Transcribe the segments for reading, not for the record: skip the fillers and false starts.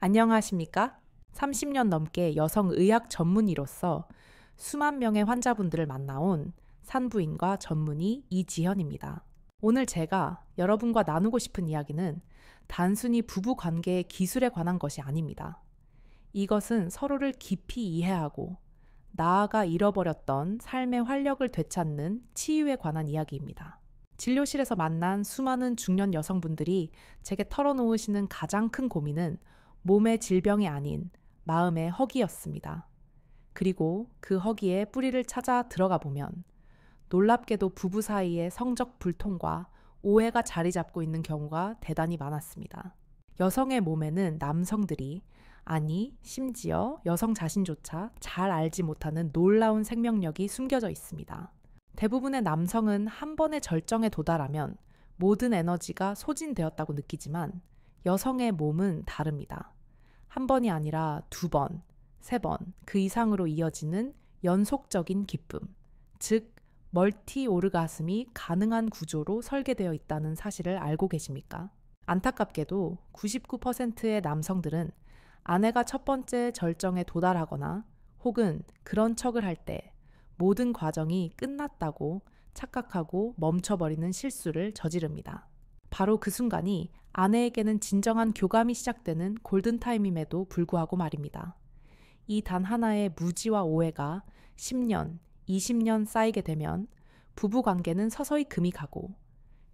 안녕하십니까? 30년 넘게 여성의학 전문의로서 수만 명의 환자분들을 만나온 산부인과 전문의 이지현입니다. 오늘 제가 여러분과 나누고 싶은 이야기는 단순히 부부 관계의 기술에 관한 것이 아닙니다. 이것은 서로를 깊이 이해하고 나아가 잃어버렸던 삶의 활력을 되찾는 치유에 관한 이야기입니다. 진료실에서 만난 수많은 중년 여성분들이 제게 털어놓으시는 가장 큰 고민은 몸의 질병이 아닌 마음의 허기였습니다. 그리고 그 허기에 뿌리를 찾아 들어가 보면 놀랍게도 부부 사이의 성적 불통과 오해가 자리 잡고 있는 경우가 대단히 많았습니다. 여성의 몸에는 남성들이, 아니 심지어 여성 자신조차 잘 알지 못하는 놀라운 생명력이 숨겨져 있습니다. 대부분의 남성은 한 번의 절정에 도달하면 모든 에너지가 소진되었다고 느끼지만 여성의 몸은 다릅니다. 한 번이 아니라 2번, 3번, 그 이상으로 이어지는 연속적인 기쁨, 즉 멀티 오르가슴이 가능한 구조로 설계되어 있다는 사실을 알고 계십니까? 안타깝게도 99%의 남성들은 아내가 첫 번째 절정에 도달하거나 혹은 그런 척을 할 때 모든 과정이 끝났다고 착각하고 멈춰버리는 실수를 저지릅니다. 바로 그 순간이 아내에게는 진정한 교감이 시작되는 골든타임임에도 불구하고 말입니다. 이 단 하나의 무지와 오해가 10년, 20년 쌓이게 되면 부부관계는 서서히 금이 가고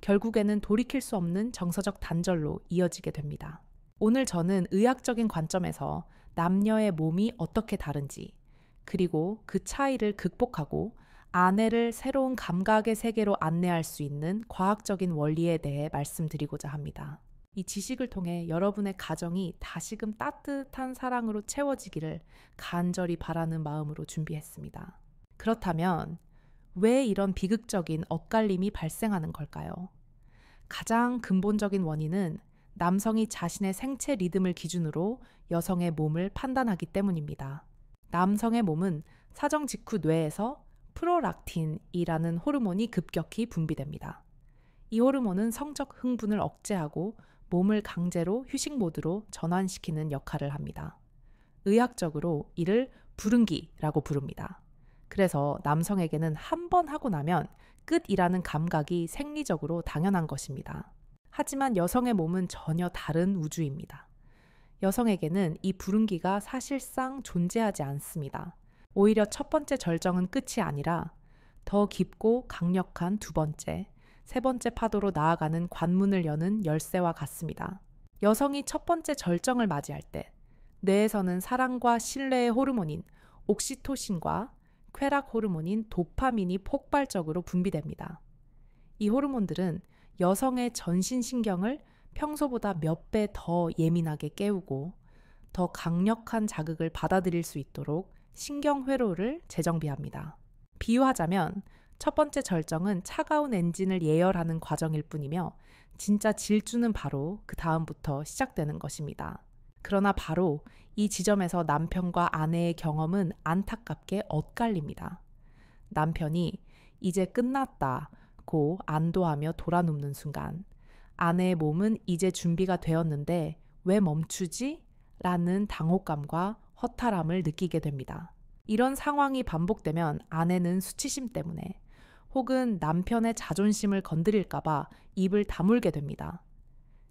결국에는 돌이킬 수 없는 정서적 단절로 이어지게 됩니다. 오늘 저는 의학적인 관점에서 남녀의 몸이 어떻게 다른지, 그리고 그 차이를 극복하고 아내를 새로운 감각의 세계로 안내할 수 있는 과학적인 원리에 대해 말씀드리고자 합니다. 이 지식을 통해 여러분의 가정이 다시금 따뜻한 사랑으로 채워지기를 간절히 바라는 마음으로 준비했습니다. 그렇다면 왜 이런 비극적인 엇갈림이 발생하는 걸까요? 가장 근본적인 원인은 남성이 자신의 생체 리듬을 기준으로 여성의 몸을 판단하기 때문입니다. 남성의 몸은 사정 직후 뇌에서 프로락틴이라는 호르몬이 급격히 분비됩니다. 이 호르몬은 성적 흥분을 억제하고 몸을 강제로 휴식 모드로 전환시키는 역할을 합니다. 의학적으로 이를 부릉기라고 부릅니다. 그래서 남성에게는 한 번 하고 나면 끝이라는 감각이 생리적으로 당연한 것입니다. 하지만 여성의 몸은 전혀 다른 우주입니다. 여성에게는 이 부릉기가 사실상 존재하지 않습니다. 오히려 첫 번째 절정은 끝이 아니라 더 깊고 강력한 2번째, 3번째 파도로 나아가는 관문을 여는 열쇠와 같습니다. 여성이 첫 번째 절정을 맞이할 때 뇌에서는 사랑과 신뢰의 호르몬인 옥시토신과 쾌락 호르몬인 도파민이 폭발적으로 분비됩니다. 이 호르몬들은 여성의 전신신경을 평소보다 몇 배 더 예민하게 깨우고 더 강력한 자극을 받아들일 수 있도록 신경회로를 재정비합니다. 비유하자면 첫 번째 절정은 차가운 엔진을 예열하는 과정일 뿐이며 진짜 질주는 바로 그 다음부터 시작되는 것입니다. 그러나 바로 이 지점에서 남편과 아내의 경험은 안타깝게 엇갈립니다. 남편이 이제 끝났다고 안도하며 돌아눕는 순간 아내의 몸은 이제 준비가 되었는데 왜 멈추지? 라는 당혹감과 허탈함을 느끼게 됩니다. 이런 상황이 반복되면 아내는 수치심 때문에 혹은 남편의 자존심을 건드릴까봐 입을 다물게 됩니다.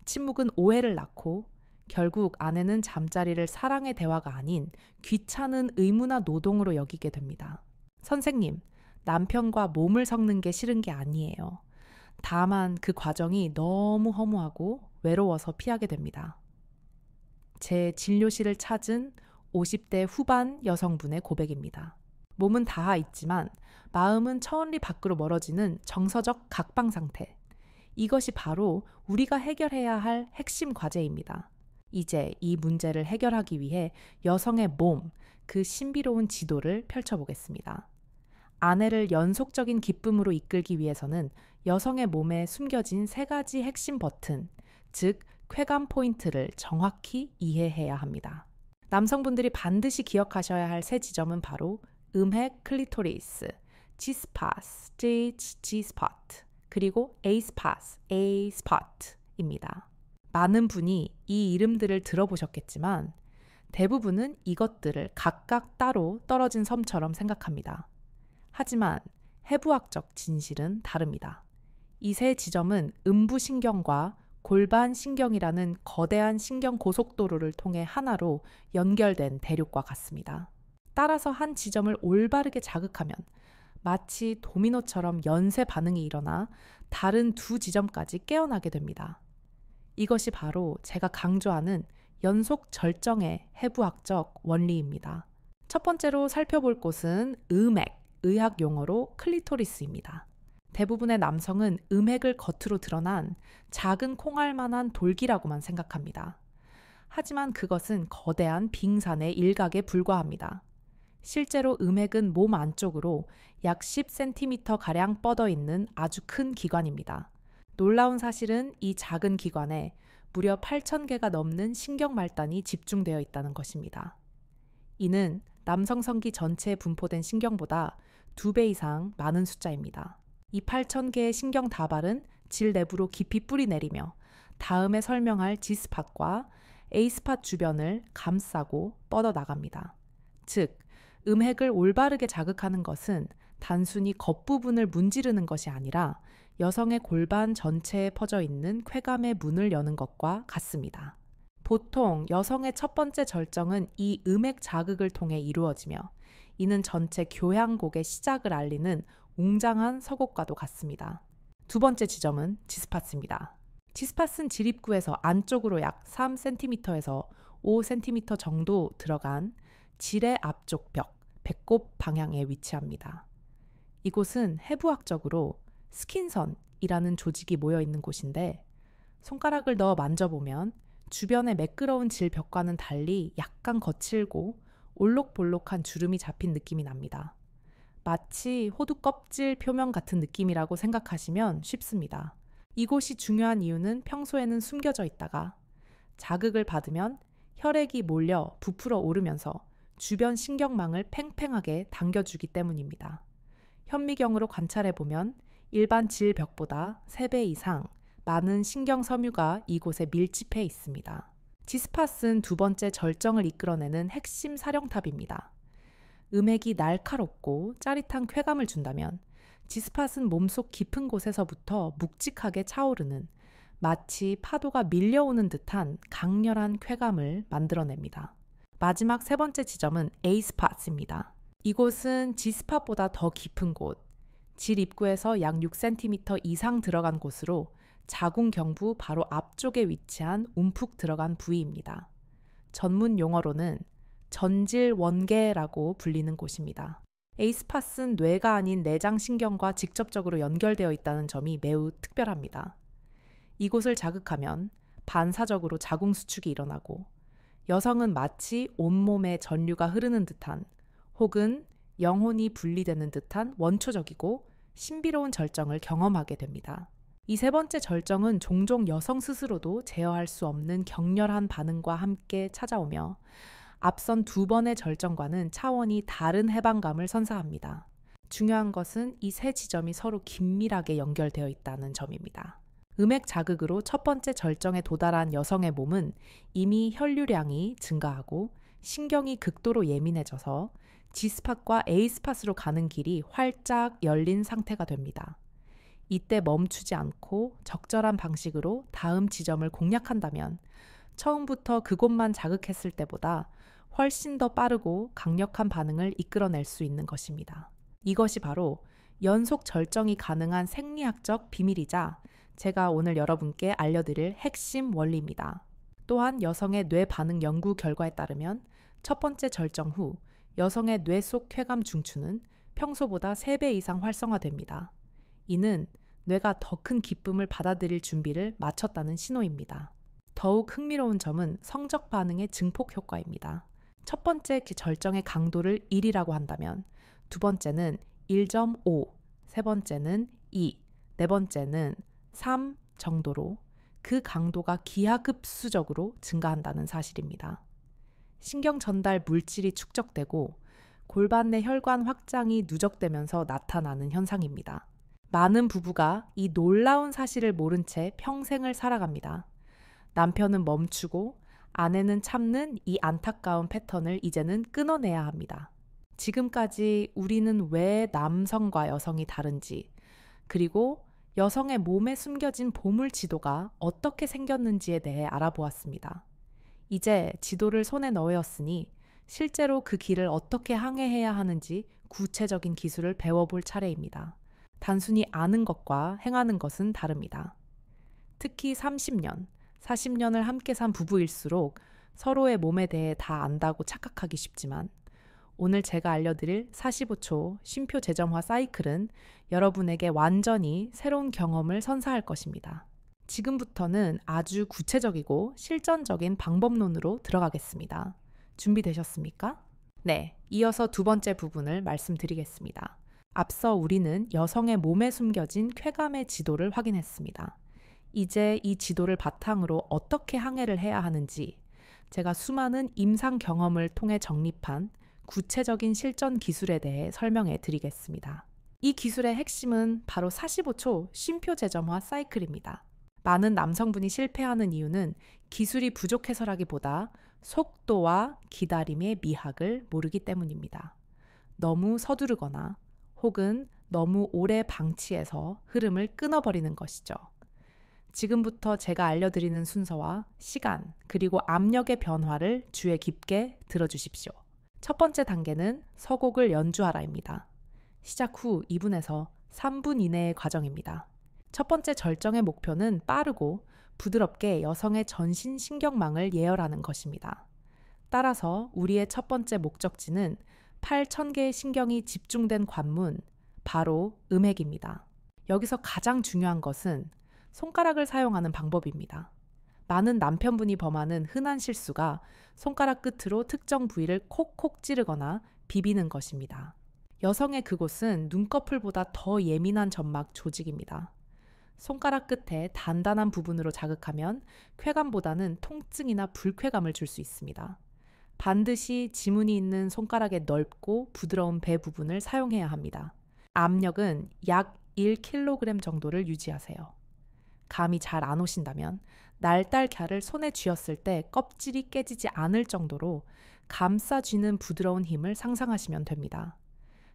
침묵은 오해를 낳고 결국 아내는 잠자리를 사랑의 대화가 아닌 귀찮은 의무나 노동으로 여기게 됩니다. 선생님, 남편과 몸을 섞는 게 싫은 게 아니에요. 다만 그 과정이 너무 허무하고 외로워서 피하게 됩니다. 제 진료실을 찾은 50대 후반 여성분의 고백입니다. 몸은 닿아 있지만 마음은 천리 밖으로 멀어지는 정서적 각방 상태. 이것이 바로 우리가 해결해야 할 핵심 과제입니다. 이제 이 문제를 해결하기 위해 여성의 몸, 그 신비로운 지도를 펼쳐보겠습니다. 아내를 연속적인 기쁨으로 이끌기 위해서는 여성의 몸에 숨겨진 3가지 핵심 버튼, 즉 쾌감 포인트를 정확히 이해해야 합니다. 남성분들이 반드시 기억하셔야 할 3 지점은 바로 음핵 클리토리스, G스팟, G스팟, 그리고 A스팟, A스팟입니다. 많은 분이 이 이름들을 들어보셨겠지만 대부분은 이것들을 각각 따로 떨어진 섬처럼 생각합니다. 하지만 해부학적 진실은 다릅니다. 이 세 지점은 음부신경과 골반신경이라는 거대한 신경 고속도로를 통해 하나로 연결된 대륙과 같습니다. 따라서 한 지점을 올바르게 자극하면 마치 도미노처럼 연쇄 반응이 일어나 다른 두 지점까지 깨어나게 됩니다. 이것이 바로 제가 강조하는 연속 절정의 해부학적 원리입니다. 첫 번째로 살펴볼 곳은 음액, 의학 용어로 클리토리스입니다. 대부분의 남성은 음액을 겉으로 드러난 작은 콩알만한 돌기라고만 생각합니다. 하지만 그것은 거대한 빙산의 일각에 불과합니다. 실제로 음액은 몸 안쪽으로 약 10cm가량 뻗어 있는 아주 큰 기관입니다. 놀라운 사실은 이 작은 기관에 무려 8,000개가 넘는 신경말단이 집중되어 있다는 것입니다. 이는 남성 성기 전체에 분포된 신경보다 2배 이상 많은 숫자입니다. 이 8,000개의 신경 다발은 질 내부로 깊이 뿌리내리며 다음에 설명할 G스팟과 A스팟 주변을 감싸고 뻗어나갑니다. 즉, 음핵을 올바르게 자극하는 것은 단순히 겉부분을 문지르는 것이 아니라 여성의 골반 전체에 퍼져 있는 쾌감의 문을 여는 것과 같습니다. 보통 여성의 첫 번째 절정은 이 음액 자극을 통해 이루어지며 이는 전체 교향곡의 시작을 알리는 웅장한 서곡과도 같습니다. 두 번째 지점은 G스팟입니다. G스팟은 질 입구에서 안쪽으로 약 3cm에서 5cm 정도 들어간 질의 앞쪽 벽, 배꼽 방향에 위치합니다. 이곳은 해부학적으로 스킨선이라는 조직이 모여 있는 곳인데 손가락을 넣어 만져보면 주변의 매끄러운 질 벽과는 달리 약간 거칠고 올록볼록한 주름이 잡힌 느낌이 납니다. 마치 호두 껍질 표면 같은 느낌이라고 생각하시면 쉽습니다. 이곳이 중요한 이유는 평소에는 숨겨져 있다가 자극을 받으면 혈액이 몰려 부풀어 오르면서 주변 신경망을 팽팽하게 당겨주기 때문입니다. 현미경으로 관찰해보면 일반 질벽보다 3배 이상 많은 신경 섬유가 이곳에 밀집해 있습니다. G스팟은 두 번째 절정을 이끌어내는 핵심 사령탑입니다. 음액이 날카롭고 짜릿한 쾌감을 준다면 G스팟은 몸속 깊은 곳에서부터 묵직하게 차오르는 마치 파도가 밀려오는 듯한 강렬한 쾌감을 만들어냅니다. 마지막 세 번째 지점은 A스팟입니다. 이곳은 G스팟보다 더 깊은 곳, 질 입구에서 약 6cm 이상 들어간 곳으로 자궁경부 바로 앞쪽에 위치한 움푹 들어간 부위입니다. 전문 용어로는 전질원계라고 불리는 곳입니다. A스팟은 뇌가 아닌 내장신경과 직접적으로 연결되어 있다는 점이 매우 특별합니다. 이곳을 자극하면 반사적으로 자궁수축이 일어나고 여성은 마치 온몸에 전류가 흐르는 듯한 혹은 영혼이 분리되는 듯한 원초적이고 신비로운 절정을 경험하게 됩니다. 이 세 번째 절정은 종종 여성 스스로도 제어할 수 없는 격렬한 반응과 함께 찾아오며 앞선 두 번의 절정과는 차원이 다른 해방감을 선사합니다. 중요한 것은 이 세 지점이 서로 긴밀하게 연결되어 있다는 점입니다. 음액 자극으로 첫 번째 절정에 도달한 여성의 몸은 이미 혈류량이 증가하고 신경이 극도로 예민해져서 G스팟과 A스팟으로 가는 길이 활짝 열린 상태가 됩니다. 이때 멈추지 않고 적절한 방식으로 다음 지점을 공략한다면 처음부터 그곳만 자극했을 때보다 훨씬 더 빠르고 강력한 반응을 이끌어낼 수 있는 것입니다. 이것이 바로 연속 절정이 가능한 생리학적 비밀이자 제가 오늘 여러분께 알려드릴 핵심 원리입니다. 또한 여성의 뇌 반응 연구 결과에 따르면 첫 번째 절정 후 여성의 뇌 속 쾌감 중추는 평소보다 3배 이상 활성화됩니다. 이는 뇌가 더 큰 기쁨을 받아들일 준비를 마쳤다는 신호입니다. 더욱 흥미로운 점은 성적 반응의 증폭 효과입니다. 첫 번째 절정의 강도를 1이라고 한다면 두 번째는 1.5, 세 번째는 2, 네 번째는 3 정도로 그 강도가 기하급수적으로 증가한다는 사실입니다. 신경 전달 물질이 축적되고 골반 내 혈관 확장이 누적되면서 나타나는 현상입니다. 많은 부부가 이 놀라운 사실을 모른 채 평생을 살아갑니다. 남편은 멈추고 아내는 참는 이 안타까운 패턴을 이제는 끊어내야 합니다. 지금까지 우리는 왜 남성과 여성이 다른지, 그리고 여성의 몸에 숨겨진 보물 지도가 어떻게 생겼는지에 대해 알아보았습니다. 이제 지도를 손에 넣었으니 실제로 그 길을 어떻게 항해해야 하는지 구체적인 기술을 배워볼 차례입니다. 단순히 아는 것과 행하는 것은 다릅니다. 특히 30년, 40년을 함께 산 부부일수록 서로의 몸에 대해 다 안다고 착각하기 쉽지만 오늘 제가 알려드릴 45초 쉼표 재점화 사이클은 여러분에게 완전히 새로운 경험을 선사할 것입니다. 지금부터는 아주 구체적이고 실전적인 방법론으로 들어가겠습니다. 준비되셨습니까? 네, 이어서 두 번째 부분을 말씀드리겠습니다. 앞서 우리는 여성의 몸에 숨겨진 쾌감의 지도를 확인했습니다. 이제 이 지도를 바탕으로 어떻게 항해를 해야 하는지 제가 수많은 임상 경험을 통해 정립한 구체적인 실전 기술에 대해 설명해 드리겠습니다. 이 기술의 핵심은 바로 45초 쉼표 재점화 사이클입니다. 많은 남성분이 실패하는 이유는 기술이 부족해서라기보다 속도와 기다림의 미학을 모르기 때문입니다. 너무 서두르거나 혹은 너무 오래 방치해서 흐름을 끊어버리는 것이죠. 지금부터 제가 알려드리는 순서와 시간, 그리고 압력의 변화를 주의 깊게 들어주십시오. 첫 번째 단계는 서곡을 연주하라입니다. 시작 후 2분에서 3분 이내의 과정입니다. 첫 번째 절정의 목표는 빠르고 부드럽게 여성의 전신 신경망을 예열하는 것입니다. 따라서 우리의 첫 번째 목적지는 8,000개의 신경이 집중된 관문, 바로 음핵입니다. 여기서 가장 중요한 것은 손가락을 사용하는 방법입니다. 많은 남편분이 범하는 흔한 실수가 손가락 끝으로 특정 부위를 콕콕 찌르거나 비비는 것입니다. 여성의 그곳은 눈꺼풀보다 더 예민한 점막 조직입니다. 손가락 끝에 단단한 부분으로 자극하면 쾌감보다는 통증이나 불쾌감을 줄 수 있습니다. 반드시 지문이 있는 손가락의 넓고 부드러운 배 부분을 사용해야 합니다. 압력은 약 1kg 정도를 유지하세요. 감이 잘 안 오신다면 날달걀을 손에 쥐었을 때 껍질이 깨지지 않을 정도로 감싸 쥐는 부드러운 힘을 상상하시면 됩니다.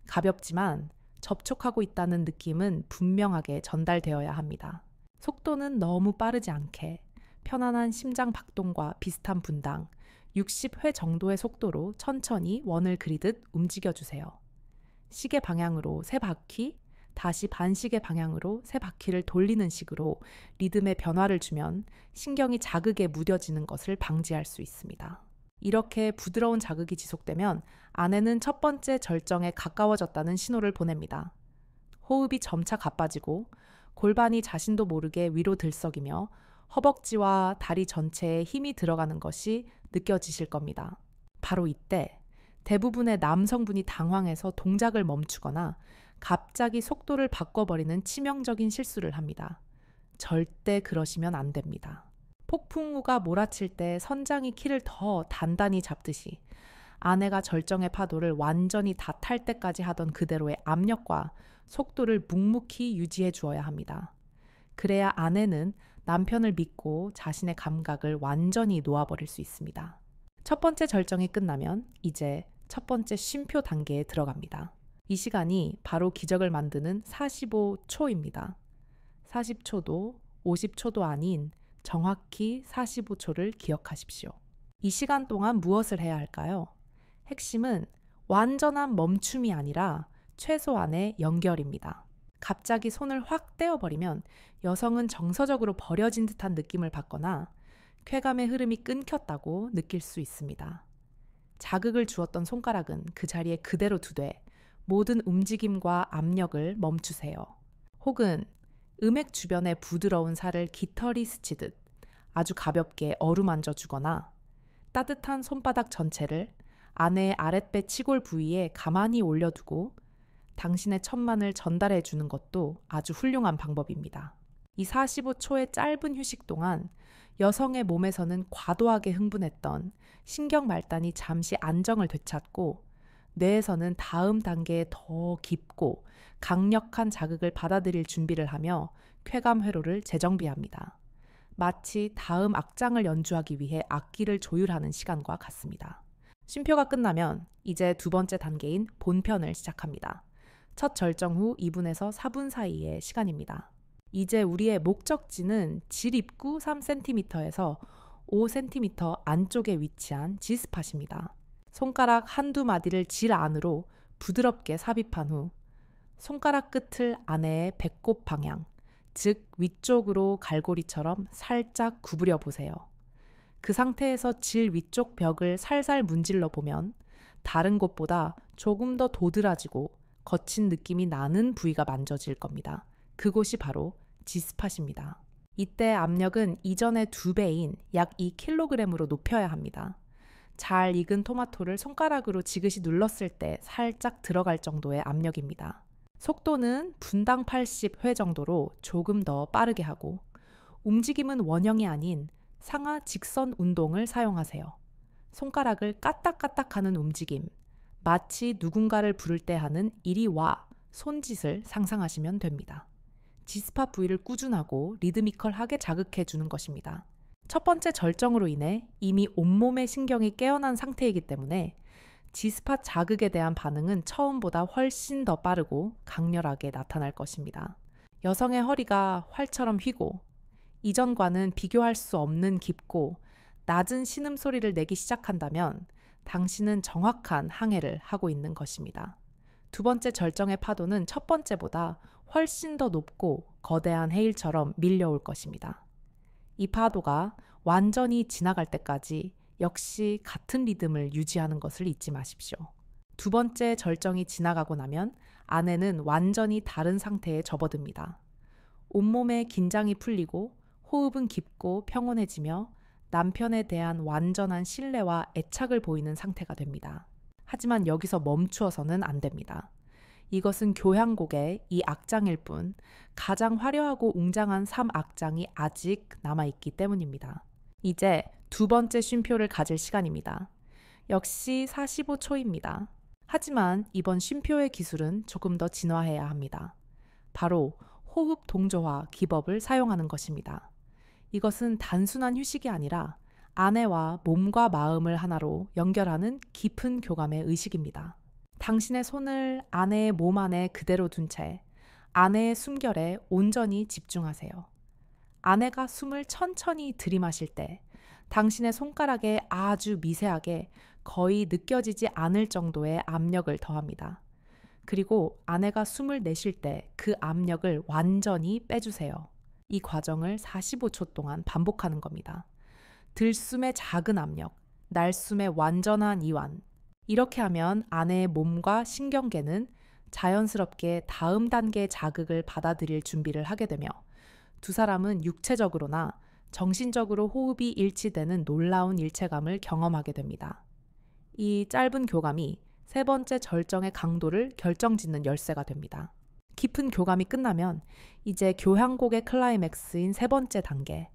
가볍지만 접촉하고 있다는 느낌은 분명하게 전달되어야 합니다. 속도는 너무 빠르지 않게 편안한 심장 박동과 비슷한 분당, 60회 정도의 속도로 천천히 원을 그리듯 움직여주세요. 시계 방향으로 3바퀴, 다시 반시계 방향으로 3바퀴를 돌리는 식으로 리듬의 변화를 주면 신경이 자극에 무뎌지는 것을 방지할 수 있습니다. 이렇게 부드러운 자극이 지속되면 아내는 첫 번째 절정에 가까워졌다는 신호를 보냅니다. 호흡이 점차 가빠지고 골반이 자신도 모르게 위로 들썩이며 허벅지와 다리 전체에 힘이 들어가는 것이 느껴지실 겁니다. 바로 이때 대부분의 남성분이 당황해서 동작을 멈추거나 갑자기 속도를 바꿔버리는 치명적인 실수를 합니다. 절대 그러시면 안 됩니다. 폭풍우가 몰아칠 때 선장이 키를 더 단단히 잡듯이 아내가 절정의 파도를 완전히 다 탈 때까지 하던 그대로의 압력과 속도를 묵묵히 유지해 주어야 합니다. 그래야 아내는 남편을 믿고 자신의 감각을 완전히 놓아버릴 수 있습니다. 첫 번째 절정이 끝나면 이제 첫 번째 쉼표 단계에 들어갑니다. 이 시간이 바로 기적을 만드는 45초입니다. 40초도 50초도 아닌 정확히 45초를 기억하십시오. 이 시간 동안 무엇을 해야 할까요? 핵심은 완전한 멈춤이 아니라 최소한의 연결입니다. 갑자기 손을 확 떼어버리면 여성은 정서적으로 버려진 듯한 느낌을 받거나 쾌감의 흐름이 끊겼다고 느낄 수 있습니다. 자극을 주었던 손가락은 그 자리에 그대로 두되 모든 움직임과 압력을 멈추세요. 혹은 음액 주변의 부드러운 살을 깃털이 스치듯 아주 가볍게 어루만져 주거나 따뜻한 손바닥 전체를 아내의 아랫배 치골 부위에 가만히 올려두고 당신의 천만을 전달해 주는 것도 아주 훌륭한 방법입니다. 이 45초의 짧은 휴식 동안 여성의 몸에서는 과도하게 흥분했던 신경 말단이 잠시 안정을 되찾고 뇌에서는 다음 단계에 더 깊고 강력한 자극을 받아들일 준비를 하며 쾌감 회로를 재정비합니다. 마치 다음 악장을 연주하기 위해 악기를 조율하는 시간과 같습니다. 쉼표가 끝나면 이제 두 번째 단계인 본편을 시작합니다. 첫 절정 후 2분에서 4분 사이의 시간입니다. 이제 우리의 목적지는 질 입구 3cm에서 5cm 안쪽에 위치한 G스팟입니다. 손가락 한두 마디를 질 안으로 부드럽게 삽입한 후 손가락 끝을 아내의 배꼽 방향, 즉 위쪽으로 갈고리처럼 살짝 구부려 보세요. 그 상태에서 질 위쪽 벽을 살살 문질러 보면 다른 곳보다 조금 더 도드라지고 거친 느낌이 나는 부위가 만져질 겁니다. 그곳이 바로 G스팟입니다. 이때 압력은 이전의 2배인 약 2kg으로 높여야 합니다. 잘 익은 토마토를 손가락으로 지그시 눌렀을 때 살짝 들어갈 정도의 압력입니다. 속도는 분당 80회 정도로 조금 더 빠르게 하고 움직임은 원형이 아닌 상하 직선 운동을 사용하세요. 손가락을 까딱까딱하는 움직임, 마치 누군가를 부를 때 하는 이리 와 손짓을 상상하시면 됩니다. G스팟 부위를 꾸준하고 리드미컬하게 자극해 주는 것입니다. 첫 번째 절정으로 인해 이미 온몸의 신경이 깨어난 상태이기 때문에 G스팟 자극에 대한 반응은 처음보다 훨씬 더 빠르고 강렬하게 나타날 것입니다. 여성의 허리가 활처럼 휘고 이전과는 비교할 수 없는 깊고 낮은 신음소리를 내기 시작한다면 당신은 정확한 항해를 하고 있는 것입니다. 두 번째 절정의 파도는 첫 번째보다 훨씬 더 높고 거대한 해일처럼 밀려올 것입니다. 이 파도가 완전히 지나갈 때까지 역시 같은 리듬을 유지하는 것을 잊지 마십시오. 두 번째 절정이 지나가고 나면 아내는 완전히 다른 상태에 접어듭니다. 온몸의 긴장이 풀리고 호흡은 깊고 평온해지며 남편에 대한 완전한 신뢰와 애착을 보이는 상태가 됩니다. 하지만 여기서 멈추어서는 안 됩니다. 이것은 교향곡의 이 악장일 뿐 가장 화려하고 웅장한 3악장이 아직 남아있기 때문입니다. 이제 두 번째 쉼표를 가질 시간입니다. 역시 45초입니다. 하지만 이번 쉼표의 기술은 조금 더 진화해야 합니다. 바로 호흡 동조화 기법을 사용하는 것입니다. 이것은 단순한 휴식이 아니라 아내와 몸과 마음을 하나로 연결하는 깊은 교감의 의식입니다. 당신의 손을 아내의 몸 안에 그대로 둔 채 아내의 숨결에 온전히 집중하세요. 아내가 숨을 천천히 들이마실 때 당신의 손가락에 아주 미세하게 거의 느껴지지 않을 정도의 압력을 더합니다. 그리고 아내가 숨을 내쉴 때 그 압력을 완전히 빼주세요. 이 과정을 45초 동안 반복하는 겁니다. 들숨의 작은 압력, 날숨의 완전한 이완. 이렇게 하면 아내의 몸과 신경계는 자연스럽게 다음 단계의 자극을 받아들일 준비를 하게 되며 두 사람은 육체적으로나 정신적으로 호흡이 일치되는 놀라운 일체감을 경험하게 됩니다. 이 짧은 교감이 세 번째 절정의 강도를 결정짓는 열쇠가 됩니다. 깊은 교감이 끝나면 이제 교향곡의 클라이맥스인 세 번째 단계,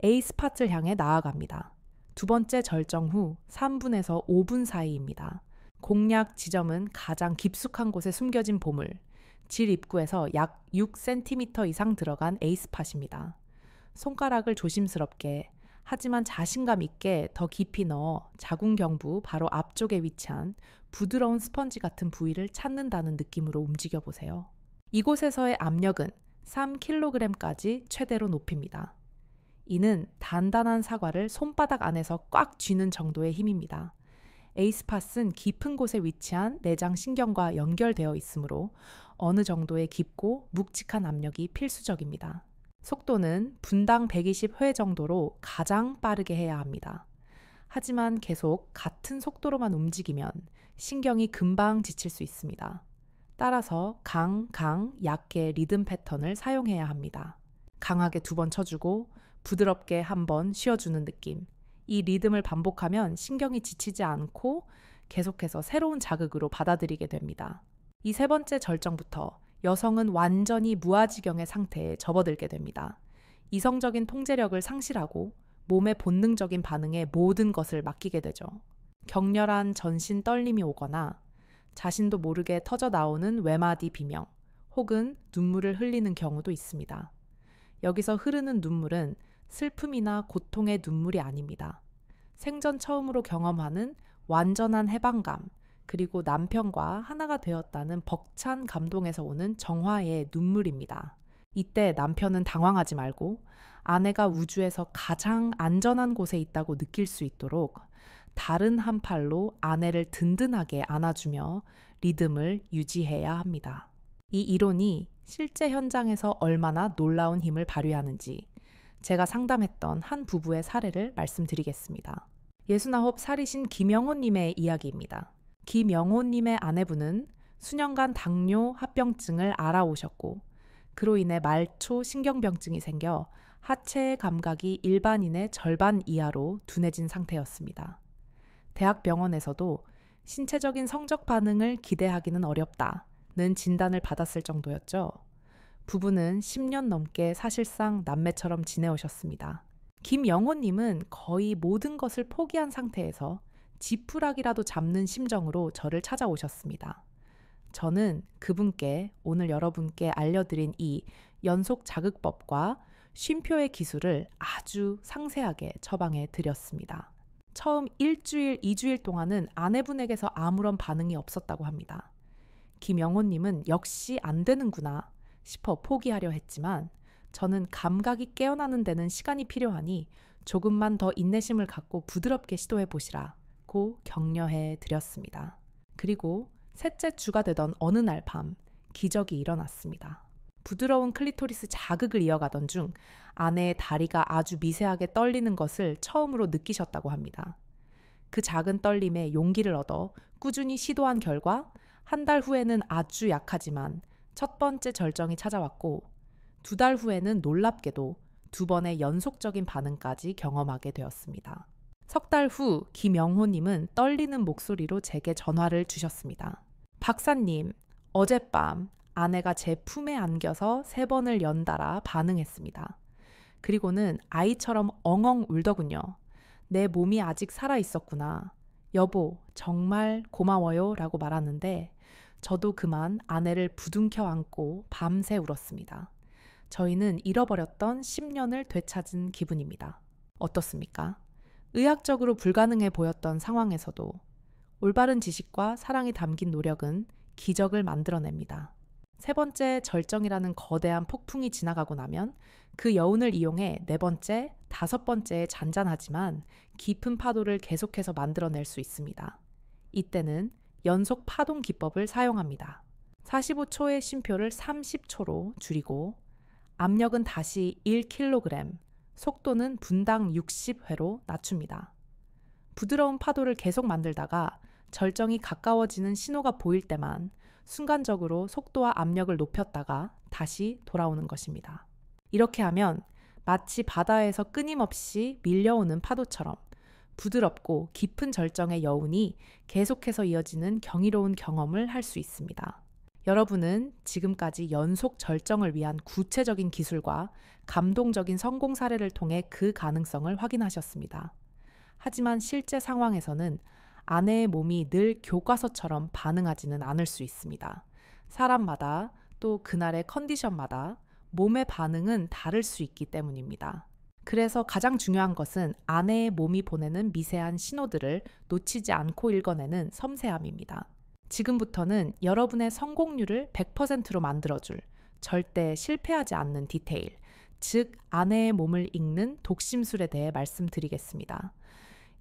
A 스팟을 향해 나아갑니다. 두 번째 절정 후 3분에서 5분 사이입니다. 공략 지점은 가장 깊숙한 곳에 숨겨진 보물, 질 입구에서 약 6cm 이상 들어간 A 스팟입니다. 손가락을 조심스럽게 하지만 자신감 있게 더 깊이 넣어 자궁경부 바로 앞쪽에 위치한 부드러운 스펀지 같은 부위를 찾는다는 느낌으로 움직여 보세요. 이곳에서의 압력은 3kg까지 최대로 높입니다. 이는 단단한 사과를 손바닥 안에서 꽉 쥐는 정도의 힘입니다. 에이스팟은 깊은 곳에 위치한 내장 신경과 연결되어 있으므로 어느 정도의 깊고 묵직한 압력이 필수적입니다. 속도는 분당 120회 정도로 가장 빠르게 해야 합니다. 하지만 계속 같은 속도로만 움직이면 신경이 금방 지칠 수 있습니다. 따라서 강, 약의 리듬 패턴을 사용해야 합니다. 강하게 2번 쳐주고 부드럽게 1번 쉬어주는 느낌. 이 리듬을 반복하면 신경이 지치지 않고 계속해서 새로운 자극으로 받아들이게 됩니다. 이 세 번째 절정부터 여성은 완전히 무아지경의 상태에 접어들게 됩니다. 이성적인 통제력을 상실하고 몸의 본능적인 반응에 모든 것을 맡기게 되죠. 격렬한 전신 떨림이 오거나 자신도 모르게 터져 나오는 외마디 비명 혹은 눈물을 흘리는 경우도 있습니다. 여기서 흐르는 눈물은 슬픔이나 고통의 눈물이 아닙니다. 생전 처음으로 경험하는 완전한 해방감, 그리고 남편과 하나가 되었다는 벅찬 감동에서 오는 정화의 눈물입니다. 이때 남편은 당황하지 말고 아내가 우주에서 가장 안전한 곳에 있다고 느낄 수 있도록 다른 한 팔로 아내를 든든하게 안아주며 리듬을 유지해야 합니다. 이 이론이 실제 현장에서 얼마나 놀라운 힘을 발휘하는지 제가 상담했던 한 부부의 사례를 말씀드리겠습니다. 69 살이신 김영호님의 이야기입니다. 김영호님의 아내분은 수년간 당뇨 합병증을 앓아오셨고 그로 인해 말초 신경병증이 생겨 하체 감각이 일반인의 절반 이하로 둔해진 상태였습니다. 대학병원에서도 신체적인 성적 반응을 기대하기는 어렵다는 진단을 받았을 정도였죠. 부부는 10년 넘게 사실상 남매처럼 지내오셨습니다. 김영호님은 거의 모든 것을 포기한 상태에서 지푸라기라도 잡는 심정으로 저를 찾아오셨습니다. 저는 그분께 오늘 여러분께 알려드린 이 연속 자극법과 쉼표의 기술을 아주 상세하게 처방해 드렸습니다. 처음 1주일, 2주일 동안은 아내분에게서 아무런 반응이 없었다고 합니다. 김영호님은 역시 안 되는구나 싶어 포기하려 했지만 저는 감각이 깨어나는 데는 시간이 필요하니 조금만 더 인내심을 갖고 부드럽게 시도해 보시라고 격려해 드렸습니다. 그리고 셋째 주가 되던 어느 날 밤 기적이 일어났습니다. 부드러운 클리토리스 자극을 이어가던 중 아내의 다리가 아주 미세하게 떨리는 것을 처음으로 느끼셨다고 합니다. 그 작은 떨림에 용기를 얻어 꾸준히 시도한 결과 한 달 후에는 아주 약하지만 첫 번째 절정이 찾아왔고 2달 후에는 놀랍게도 2번의 연속적인 반응까지 경험하게 되었습니다. 석 달 후 김영호님은 떨리는 목소리로 제게 전화를 주셨습니다. 박사님, 어젯밤 아내가 제 품에 안겨서 3번을 연달아 반응했습니다. 그리고는 아이처럼 엉엉 울더군요. 내 몸이 아직 살아있었구나. 여보, 정말 고마워요 라고 말하는데 저도 그만 아내를 부둥켜 안고 밤새 울었습니다. 저희는 잃어버렸던 10년을 되찾은 기분입니다. 어떻습니까? 의학적으로 불가능해 보였던 상황에서도 올바른 지식과 사랑이 담긴 노력은 기적을 만들어냅니다. 3번째 절정이라는 거대한 폭풍이 지나가고 나면 그 여운을 이용해 4번째, 5번째에 잔잔하지만 깊은 파도를 계속해서 만들어낼 수 있습니다. 이때는 연속 파동 기법을 사용합니다. 45초의 쉼표를 30초로 줄이고 압력은 다시 1kg, 속도는 분당 60회로 낮춥니다. 부드러운 파도를 계속 만들다가 절정이 가까워지는 신호가 보일 때만 순간적으로 속도와 압력을 높였다가 다시 돌아오는 것입니다. 이렇게 하면 마치 바다에서 끊임없이 밀려오는 파도처럼 부드럽고 깊은 절정의 여운이 계속해서 이어지는 경이로운 경험을 할 수 있습니다. 여러분은 지금까지 연속 절정을 위한 구체적인 기술과 감동적인 성공 사례를 통해 그 가능성을 확인하셨습니다. 하지만 실제 상황에서는 아내의 몸이 늘 교과서처럼 반응하지는 않을 수 있습니다. 사람마다 또 그날의 컨디션마다 몸의 반응은 다를 수 있기 때문입니다. 그래서 가장 중요한 것은 아내의 몸이 보내는 미세한 신호들을 놓치지 않고 읽어내는 섬세함입니다. 지금부터는 여러분의 성공률을 100%로 만들어줄 절대 실패하지 않는 디테일, 즉 아내의 몸을 읽는 독심술에 대해 말씀드리겠습니다.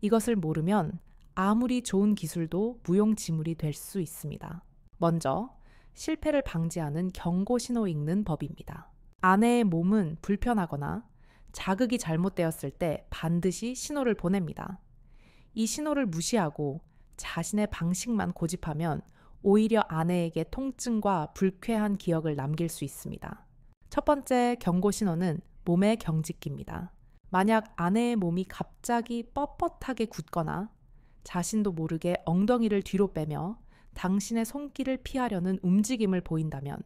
이것을 모르면 아무리 좋은 기술도 무용지물이 될 수 있습니다. 먼저 실패를 방지하는 경고 신호 읽는 법입니다. 아내의 몸은 불편하거나 자극이 잘못되었을 때 반드시 신호를 보냅니다. 이 신호를 무시하고 자신의 방식만 고집하면 오히려 아내에게 통증과 불쾌한 기억을 남길 수 있습니다. 첫 번째 경고 신호는 몸의 경직기입니다. 만약 아내의 몸이 갑자기 뻣뻣하게 굳거나 자신도 모르게 엉덩이를 뒤로 빼며 당신의 손길을 피하려는 움직임을 보인다면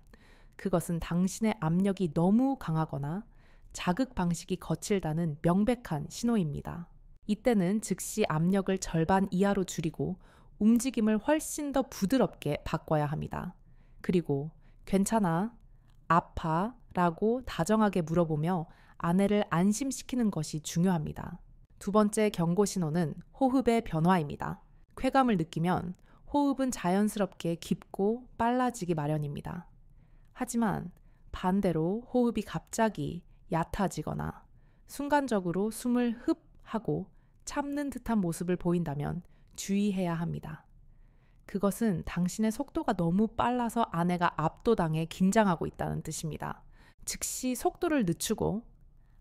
그것은 당신의 압력이 너무 강하거나 자극 방식이 거칠다는 명백한 신호입니다. 이때는 즉시 압력을 절반 이하로 줄이고 움직임을 훨씬 더 부드럽게 바꿔야 합니다. 그리고 괜찮아, 아파 라고 다정하게 물어보며 아내를 안심시키는 것이 중요합니다. 두 번째 경고 신호는 호흡의 변화입니다. 쾌감을 느끼면 호흡은 자연스럽게 깊고 빨라지기 마련입니다. 하지만 반대로 호흡이 갑자기 얕아지거나 순간적으로 숨을 흡 하고 참는 듯한 모습을 보인다면 주의해야 합니다. 그것은 당신의 속도가 너무 빨라서 아내가 압도당해 긴장하고 있다는 뜻입니다. 즉시 속도를 늦추고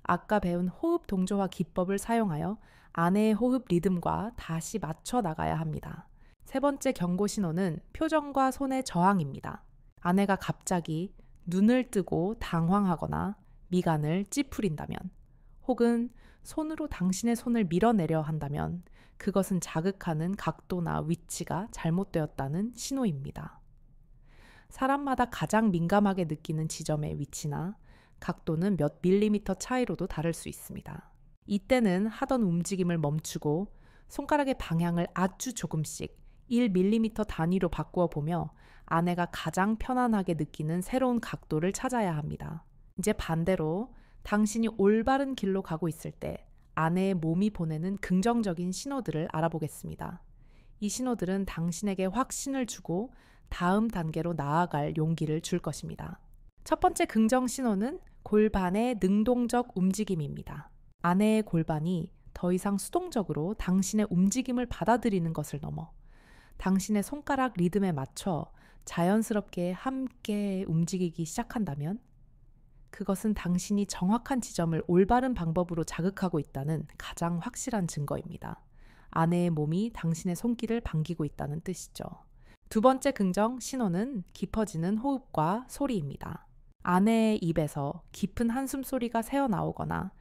아까 배운 호흡 동조화 기법을 사용하여 아내의 호흡 리듬과 다시 맞춰 나가야 합니다. 세 번째 경고 신호는 표정과 손의 저항입니다. 아내가 갑자기 눈을 뜨고 당황하거나 미간을 찌푸린다면 혹은 손으로 당신의 손을 밀어내려 한다면 그것은 자극하는 각도나 위치가 잘못되었다는 신호입니다. 사람마다 가장 민감하게 느끼는 지점의 위치나 각도는 몇 밀리미터 차이로도 다를 수 있습니다. 이때는 하던 움직임을 멈추고 손가락의 방향을 아주 조금씩 1밀리미터 단위로 바꾸어 보며 아내가 가장 편안하게 느끼는 새로운 각도를 찾아야 합니다. 이제 반대로 당신이 올바른 길로 가고 있을 때 아내의 몸이 보내는 긍정적인 신호들을 알아보겠습니다. 이 신호들은 당신에게 확신을 주고 다음 단계로 나아갈 용기를 줄 것입니다. 첫 번째 긍정 신호는 골반의 능동적 움직임입니다. 아내의 골반이 더 이상 수동적으로 당신의 움직임을 받아들이는 것을 넘어 당신의 손가락 리듬에 맞춰 자연스럽게 함께 움직이기 시작한다면 그것은 당신이 정확한 지점을 올바른 방법으로 자극하고 있다는 가장 확실한 증거입니다. 아내의 몸이 당신의 손길을 반기고 있다는 뜻이죠. 두 번째 긍정 신호는 깊어지는 호흡과 소리입니다. 아내의 입에서 깊은 한숨 소리가 새어나오거나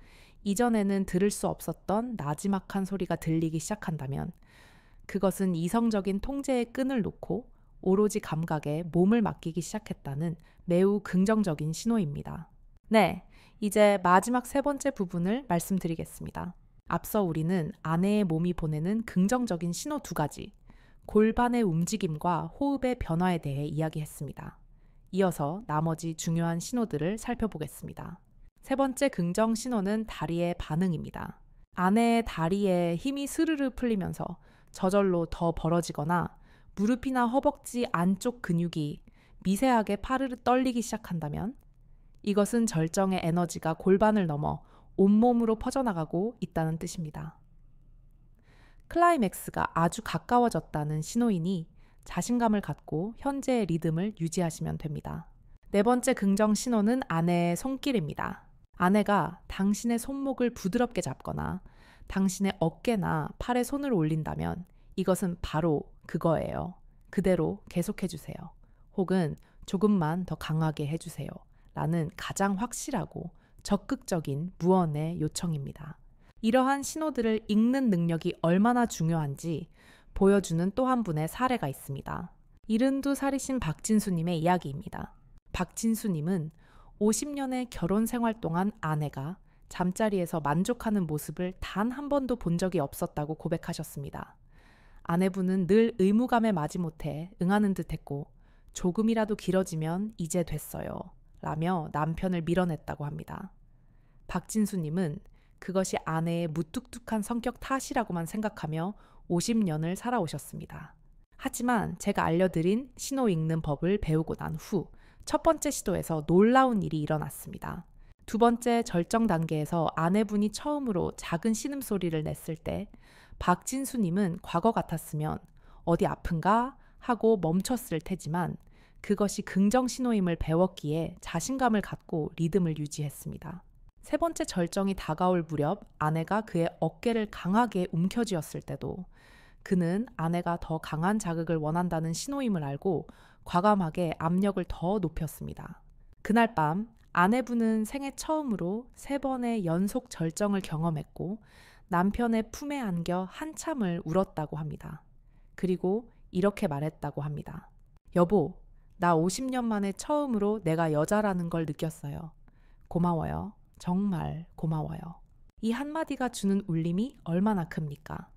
이전에는 들을 수 없었던 나지막한 소리가 들리기 시작한다면 그것은 이성적인 통제의 끈을 놓고 오로지 감각에 몸을 맡기기 시작했다는 매우 긍정적인 신호입니다. 네, 이제 마지막 세 번째 부분을 말씀드리겠습니다. 앞서 우리는 아내의 몸이 보내는 긍정적인 신호 두 가지, 골반의 움직임과 호흡의 변화에 대해 이야기했습니다. 이어서 나머지 중요한 신호들을 살펴보겠습니다. 세 번째 긍정 신호는 다리의 반응입니다. 아내의 다리에 힘이 스르르 풀리면서 저절로 더 벌어지거나 무릎이나 허벅지 안쪽 근육이 미세하게 파르르 떨리기 시작한다면 이것은 절정의 에너지가 골반을 넘어 온몸으로 퍼져나가고 있다는 뜻입니다. 클라이맥스가 아주 가까워졌다는 신호이니 자신감을 갖고 현재의 리듬을 유지하시면 됩니다. 네 번째 긍정 신호는 아내의 손길입니다. 아내가 당신의 손목을 부드럽게 잡거나 당신의 어깨나 팔에 손을 올린다면 이것은 바로 그거예요. 그대로 계속해주세요. 혹은 조금만 더 강하게 해주세요. 라는 가장 확실하고 적극적인 무언의 요청입니다. 이러한 신호들을 읽는 능력이 얼마나 중요한지 보여주는 또 한 분의 사례가 있습니다. 72살이신 박진수님의 이야기입니다. 박진수님은 50년의 결혼 생활 동안 아내가 잠자리에서 만족하는 모습을 단 한 번도 본 적이 없었다고 고백하셨습니다. 아내분은 늘 의무감에 마지못해 응하는 듯했고 조금이라도 길어지면 이제 됐어요 라며 남편을 밀어냈다고 합니다. 박진수님은 그것이 아내의 무뚝뚝한 성격 탓이라고만 생각하며 50년을 살아오셨습니다. 하지만 제가 알려드린 신호 읽는 법을 배우고 난 후 첫 번째 시도에서 놀라운 일이 일어났습니다. 두 번째 절정 단계에서 아내분이 처음으로 작은 신음소리를 냈을 때 박진수님은 과거 같았으면 어디 아픈가 하고 멈췄을 테지만 그것이 긍정 신호임을 배웠기에 자신감을 갖고 리듬을 유지했습니다. 세 번째 절정이 다가올 무렵 아내가 그의 어깨를 강하게 움켜쥐었을 때도 그는 아내가 더 강한 자극을 원한다는 신호임을 알고 과감하게 압력을 더 높였습니다. 그날 밤 아내분은 생애 처음으로 3번의 연속 절정을 경험했고 남편의 품에 안겨 한참을 울었다고 합니다. 그리고 이렇게 말했다고 합니다. 여보, 나 50년 만에 처음으로 내가 여자라는 걸 느꼈어요. 고마워요. 정말 고마워요. 이 한마디가 주는 울림이 얼마나 큽니까?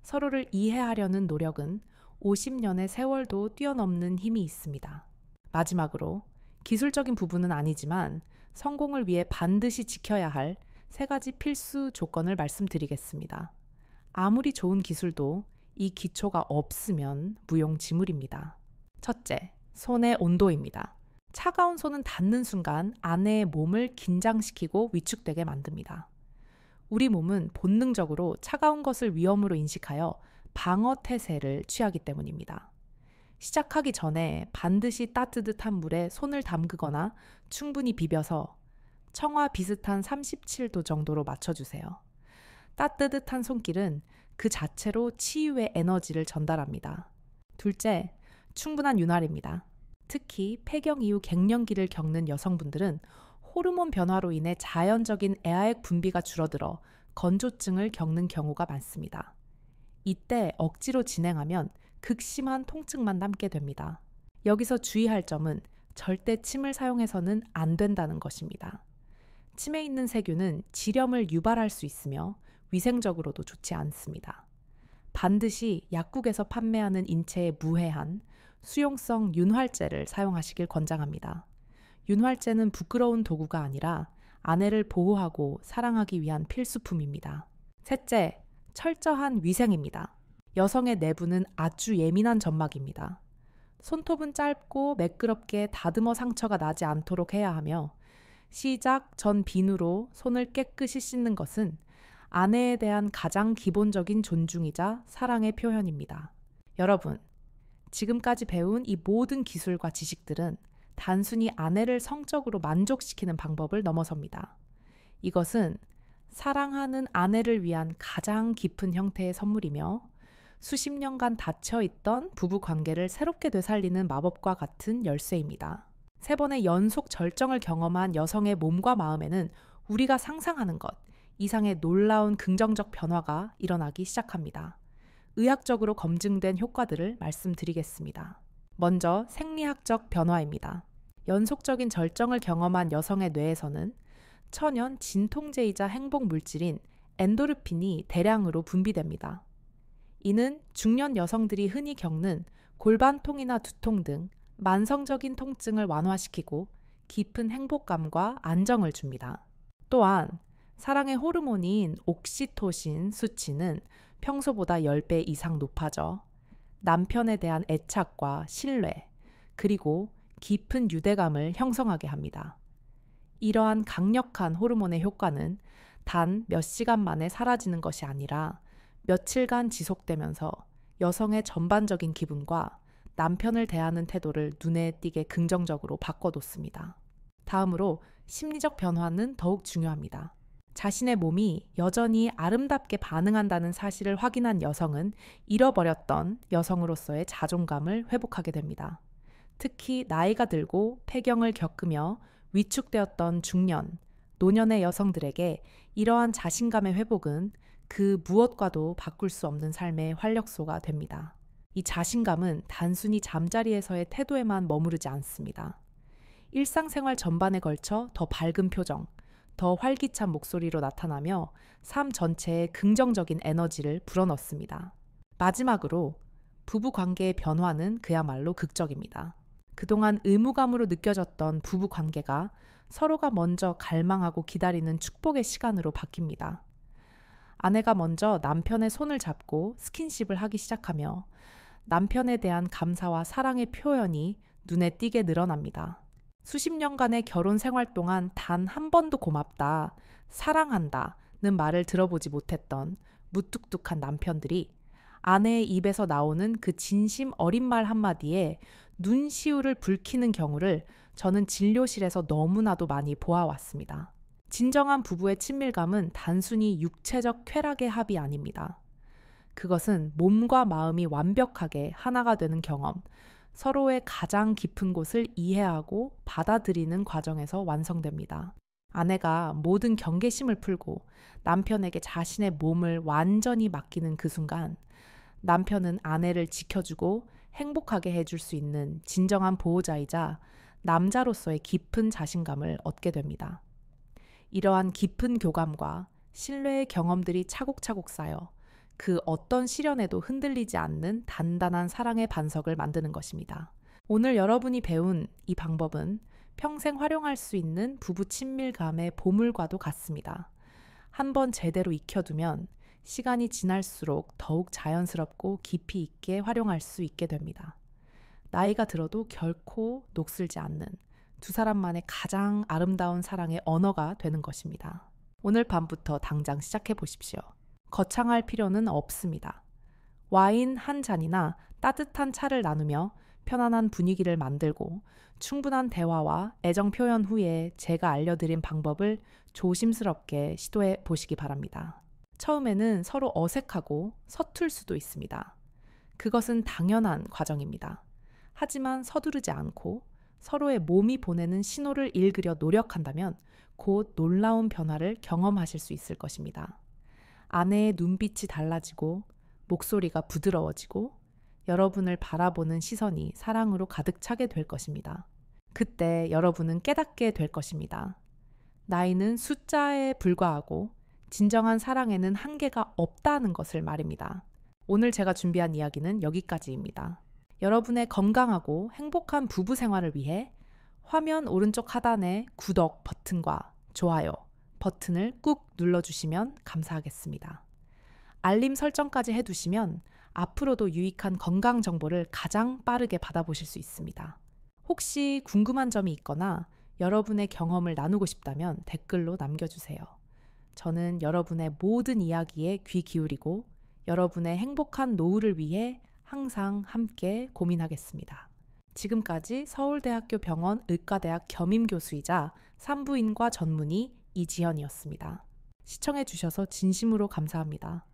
서로를 이해하려는 노력은 50년의 세월도 뛰어넘는 힘이 있습니다. 마지막으로 기술적인 부분은 아니지만 성공을 위해 반드시 지켜야 할 3가지 필수 조건을 말씀드리겠습니다. 아무리 좋은 기술도 이 기초가 없으면 무용지물입니다. 첫째, 손의 온도입니다. 차가운 손은 닿는 순간 아내의 몸을 긴장시키고 위축되게 만듭니다. 우리 몸은 본능적으로 차가운 것을 위험으로 인식하여 방어 태세를 취하기 때문입니다. 시작하기 전에 반드시 따뜻한 물에 손을 담그거나 충분히 비벼서 청아 비슷한 37도 정도로 맞춰주세요. 따뜻한 손길은 그 자체로 치유의 에너지를 전달합니다. 둘째, 충분한 윤활입니다. 특히 폐경 이후 갱년기를 겪는 여성분들은 호르몬 변화로 인해 자연적인 에아액 분비가 줄어들어 건조증을 겪는 경우가 많습니다. 이때 억지로 진행하면 극심한 통증만 남게 됩니다. 여기서 주의할 점은 절대 침을 사용해서는 안 된다는 것입니다. 침에 있는 세균은 질염을 유발할 수 있으며 위생적으로도 좋지 않습니다. 반드시 약국에서 판매하는 인체에 무해한 수용성 윤활제를 사용하시길 권장합니다. 윤활제는 부끄러운 도구가 아니라 아내를 보호하고 사랑하기 위한 필수품입니다. 셋째, 철저한 위생입니다. 여성의 내부는 아주 예민한 점막입니다. 손톱은 짧고 매끄럽게 다듬어 상처가 나지 않도록 해야 하며 시작 전 비누로 손을 깨끗이 씻는 것은 아내에 대한 가장 기본적인 존중이자 사랑의 표현입니다. 여러분, 지금까지 배운 이 모든 기술과 지식들은 단순히 아내를 성적으로 만족시키는 방법을 넘어섭니다. 이것은 사랑하는 아내를 위한 가장 깊은 형태의 선물이며 수십 년간 닫혀있던 부부 관계를 새롭게 되살리는 마법과 같은 열쇠입니다. 3번의 연속 절정을 경험한 여성의 몸과 마음에는 우리가 상상하는 것 이상의 놀라운 긍정적 변화가 일어나기 시작합니다. 의학적으로 검증된 효과들을 말씀드리겠습니다. 먼저 생리학적 변화입니다. 연속적인 절정을 경험한 여성의 뇌에서는 천연 진통제이자 행복 물질인 엔도르핀이 대량으로 분비됩니다. 이는 중년 여성들이 흔히 겪는 골반통이나 두통 등 만성적인 통증을 완화시키고 깊은 행복감과 안정을 줍니다. 또한 사랑의 호르몬인 옥시토신 수치는 평소보다 10배 이상 높아져 남편에 대한 애착과 신뢰, 그리고 깊은 유대감을 형성하게 합니다. 이러한 강력한 호르몬의 효과는 단 몇 시간 만에 사라지는 것이 아니라 며칠간 지속되면서 여성의 전반적인 기분과 남편을 대하는 태도를 눈에 띄게 긍정적으로 바꿔놓습니다. 다음으로 심리적 변화는 더욱 중요합니다. 자신의 몸이 여전히 아름답게 반응한다는 사실을 확인한 여성은 잃어버렸던 여성으로서의 자존감을 회복하게 됩니다. 특히 나이가 들고 폐경을 겪으며 위축되었던 중년, 노년의 여성들에게 이러한 자신감의 회복은 그 무엇과도 바꿀 수 없는 삶의 활력소가 됩니다. 이 자신감은 단순히 잠자리에서의 태도에만 머무르지 않습니다. 일상생활 전반에 걸쳐 더 밝은 표정, 더 활기찬 목소리로 나타나며 삶 전체에 긍정적인 에너지를 불어넣습니다. 마지막으로 부부관계의 변화는 그야말로 극적입니다. 그동안 의무감으로 느껴졌던 부부관계가 서로가 먼저 갈망하고 기다리는 축복의 시간으로 바뀝니다. 아내가 먼저 남편의 손을 잡고 스킨십을 하기 시작하며 남편에 대한 감사와 사랑의 표현이 눈에 띄게 늘어납니다. 수십 년간의 결혼 생활 동안 단 한 번도 고맙다, 사랑한다는 말을 들어보지 못했던 무뚝뚝한 남편들이 아내의 입에서 나오는 그 진심 어린 말 한마디에 눈시울을 붉히는 경우를 저는 진료실에서 너무나도 많이 보아왔습니다. 진정한 부부의 친밀감은 단순히 육체적 쾌락의 합이 아닙니다. 그것은 몸과 마음이 완벽하게 하나가 되는 경험, 서로의 가장 깊은 곳을 이해하고 받아들이는 과정에서 완성됩니다. 아내가 모든 경계심을 풀고 남편에게 자신의 몸을 완전히 맡기는 그 순간 남편은 아내를 지켜주고 행복하게 해줄 수 있는 진정한 보호자이자 남자로서의 깊은 자신감을 얻게 됩니다. 이러한 깊은 교감과 신뢰의 경험들이 차곡차곡 쌓여 그 어떤 시련에도 흔들리지 않는 단단한 사랑의 반석을 만드는 것입니다. 오늘 여러분이 배운 이 방법은 평생 활용할 수 있는 부부 친밀감의 보물과도 같습니다. 한번 제대로 익혀두면 시간이 지날수록 더욱 자연스럽고 깊이 있게 활용할 수 있게 됩니다. 나이가 들어도 결코 녹슬지 않는 두 사람만의 가장 아름다운 사랑의 언어가 되는 것입니다. 오늘 밤부터 당장 시작해 보십시오. 거창할 필요는 없습니다. 와인 한 잔이나 따뜻한 차를 나누며 편안한 분위기를 만들고 충분한 대화와 애정 표현 후에 제가 알려드린 방법을 조심스럽게 시도해 보시기 바랍니다. 처음에는 서로 어색하고 서툴 수도 있습니다. 그것은 당연한 과정입니다. 하지만 서두르지 않고 서로의 몸이 보내는 신호를 읽으려 노력한다면 곧 놀라운 변화를 경험하실 수 있을 것입니다. 아내의 눈빛이 달라지고 목소리가 부드러워지고 여러분을 바라보는 시선이 사랑으로 가득 차게 될 것입니다. 그때 여러분은 깨닫게 될 것입니다. 나이는 숫자에 불과하고 진정한 사랑에는 한계가 없다는 것을 말입니다. 오늘 제가 준비한 이야기는 여기까지입니다. 여러분의 건강하고 행복한 부부 생활을 위해 화면 오른쪽 하단의 구독 버튼과 좋아요 버튼을 꾹 눌러주시면 감사하겠습니다. 알림 설정까지 해두시면 앞으로도 유익한 건강 정보를 가장 빠르게 받아보실 수 있습니다. 혹시 궁금한 점이 있거나 여러분의 경험을 나누고 싶다면 댓글로 남겨주세요. 저는 여러분의 모든 이야기에 귀 기울이고 여러분의 행복한 노후를 위해 항상 함께 고민하겠습니다. 지금까지 서울대학교 병원 의과대학 겸임교수이자 산부인과 전문의 이지현이었습니다. 시청해주셔서 진심으로 감사합니다.